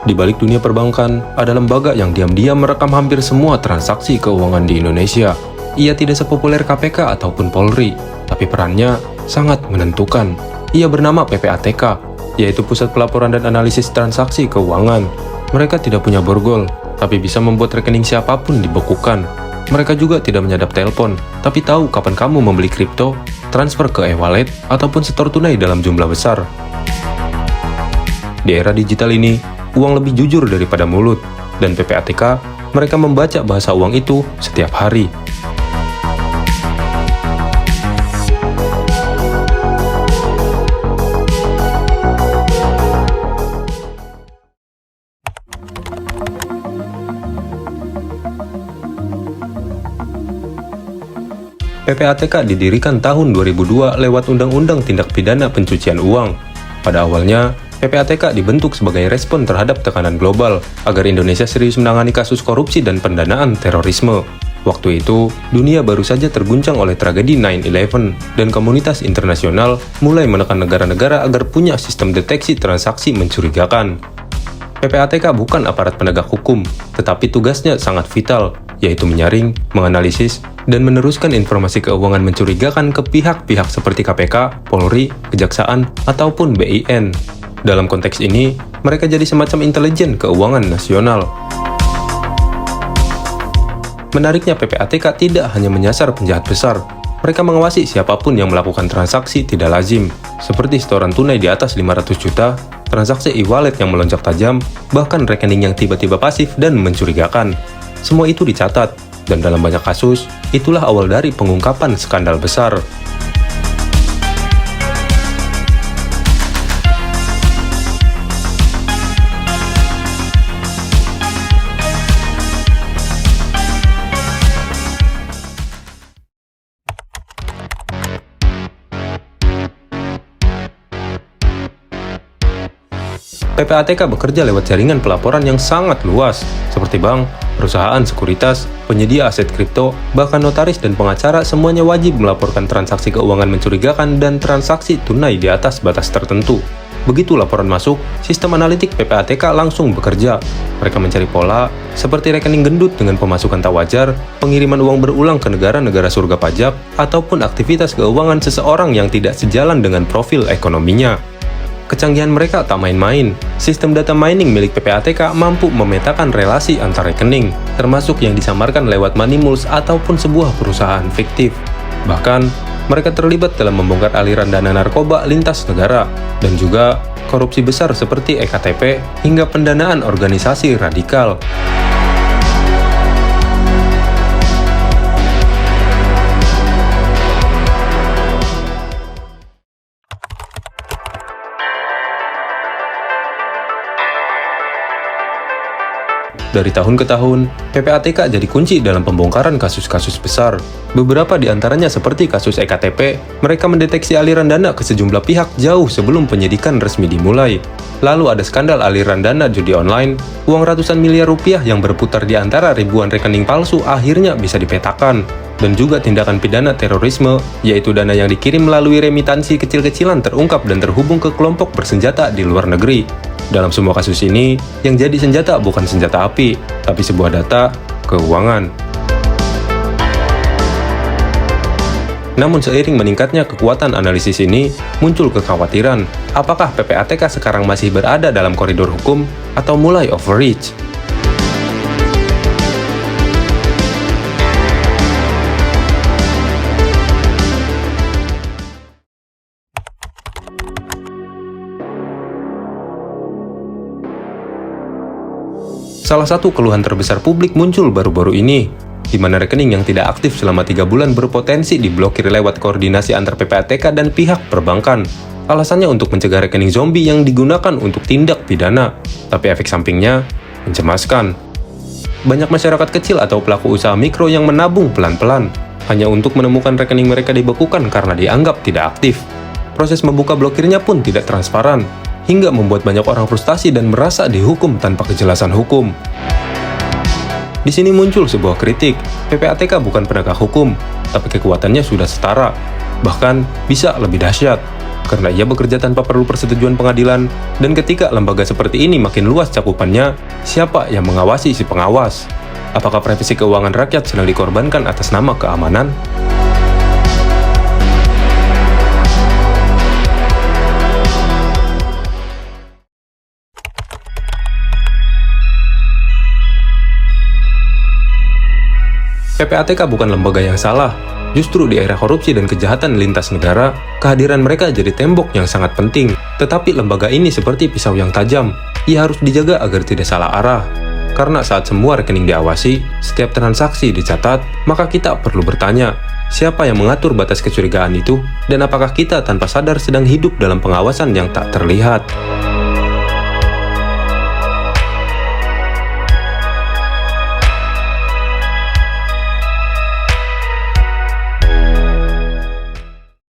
Di balik dunia perbankan, ada lembaga yang diam-diam merekam hampir semua transaksi keuangan di Indonesia. Ia tidak sepopuler KPK ataupun Polri, tapi perannya sangat menentukan. Ia bernama PPATK, yaitu Pusat Pelaporan dan Analisis Transaksi Keuangan. Mereka tidak punya borgol, tapi bisa membuat rekening siapapun dibekukan. Mereka juga tidak menyadap telepon, tapi tahu kapan kamu membeli kripto, transfer ke e-wallet, ataupun setor tunai dalam jumlah besar. Di era digital ini, uang lebih jujur daripada mulut, dan PPATK, mereka membaca bahasa uang itu setiap hari. PPATK didirikan tahun 2002 lewat Undang-Undang Tindak Pidana Pencucian Uang. Pada awalnya, PPATK dibentuk sebagai respon terhadap tekanan global agar Indonesia serius menangani kasus korupsi dan pendanaan terorisme. Waktu itu, dunia baru saja terguncang oleh tragedi 9/11 dan komunitas internasional mulai menekan negara-negara agar punya sistem deteksi transaksi mencurigakan. PPATK bukan aparat penegak hukum, tetapi tugasnya sangat vital, yaitu menyaring, menganalisis, dan meneruskan informasi keuangan mencurigakan ke pihak-pihak seperti KPK, Polri, Kejaksaan, ataupun BIN. Dalam konteks ini, mereka jadi semacam intelijen keuangan nasional. Menariknya, PPATK tidak hanya menyasar penjahat besar, mereka mengawasi siapapun yang melakukan transaksi tidak lazim, seperti setoran tunai di atas 500 juta, transaksi e-wallet yang melonjak tajam, bahkan rekening yang tiba-tiba pasif dan mencurigakan. Semua itu dicatat, dan dalam banyak kasus, itulah awal dari pengungkapan skandal besar. PPATK bekerja lewat jaringan pelaporan yang sangat luas, seperti bank, perusahaan sekuritas, penyedia aset kripto, bahkan notaris dan pengacara semuanya wajib melaporkan transaksi keuangan mencurigakan dan transaksi tunai di atas batas tertentu. Begitu laporan masuk, sistem analitik PPATK langsung bekerja. Mereka mencari pola, seperti rekening gendut dengan pemasukan tak wajar, pengiriman uang berulang ke negara-negara surga pajak, ataupun aktivitas keuangan seseorang yang tidak sejalan dengan profil ekonominya. Kecanggihan mereka tak main-main. Sistem data mining milik PPATK mampu memetakan relasi antar rekening, termasuk yang disamarkan lewat money mules ataupun sebuah perusahaan fiktif. Bahkan, mereka terlibat dalam membongkar aliran dana narkoba lintas negara, dan juga korupsi besar seperti EKTP hingga pendanaan organisasi radikal. Dari tahun ke tahun, PPATK jadi kunci dalam pembongkaran kasus-kasus besar. Beberapa di antaranya seperti kasus EKTP, mereka mendeteksi aliran dana ke sejumlah pihak jauh sebelum penyidikan resmi dimulai. Lalu ada skandal aliran dana judi online, uang ratusan miliar rupiah yang berputar di antara ribuan rekening palsu akhirnya bisa dipetakan. Dan juga tindakan pidana terorisme, yaitu dana yang dikirim melalui remitansi kecil-kecilan terungkap dan terhubung ke kelompok bersenjata di luar negeri. Dalam semua kasus ini, yang jadi senjata bukan senjata api, tapi sebuah data keuangan. Namun seiring meningkatnya kekuatan analisis ini, muncul kekhawatiran, apakah PPATK sekarang masih berada dalam koridor hukum atau mulai overreach? Salah satu keluhan terbesar publik muncul baru-baru ini, di mana rekening yang tidak aktif selama 3 bulan berpotensi diblokir lewat koordinasi antar PPATK dan pihak perbankan. Alasannya untuk mencegah rekening zombie yang digunakan untuk tindak pidana, tapi efek sampingnya mencemaskan. Banyak masyarakat kecil atau pelaku usaha mikro yang menabung pelan-pelan, hanya untuk menemukan rekening mereka dibekukan karena dianggap tidak aktif. Proses membuka blokirnya pun tidak transparan, hingga membuat banyak orang frustasi dan merasa dihukum tanpa kejelasan hukum. Di sini muncul sebuah kritik, PPATK bukan penegak hukum, tapi kekuatannya sudah setara, bahkan bisa lebih dahsyat. karena ia bekerja tanpa perlu persetujuan pengadilan. Dan ketika lembaga seperti ini makin luas cakupannya, siapa yang mengawasi si pengawas? Apakah privasi keuangan rakyat sedang dikorbankan atas nama keamanan? PPATK bukan lembaga yang salah. Justru di era korupsi dan kejahatan lintas negara, kehadiran mereka jadi tembok yang sangat penting. Tetapi lembaga ini seperti pisau yang tajam. Ia harus dijaga agar tidak salah arah. Karena saat semua rekening diawasi, setiap transaksi dicatat, maka kita perlu bertanya, siapa yang mengatur batas kecurigaan itu? Dan apakah kita tanpa sadar sedang hidup dalam pengawasan yang tak terlihat?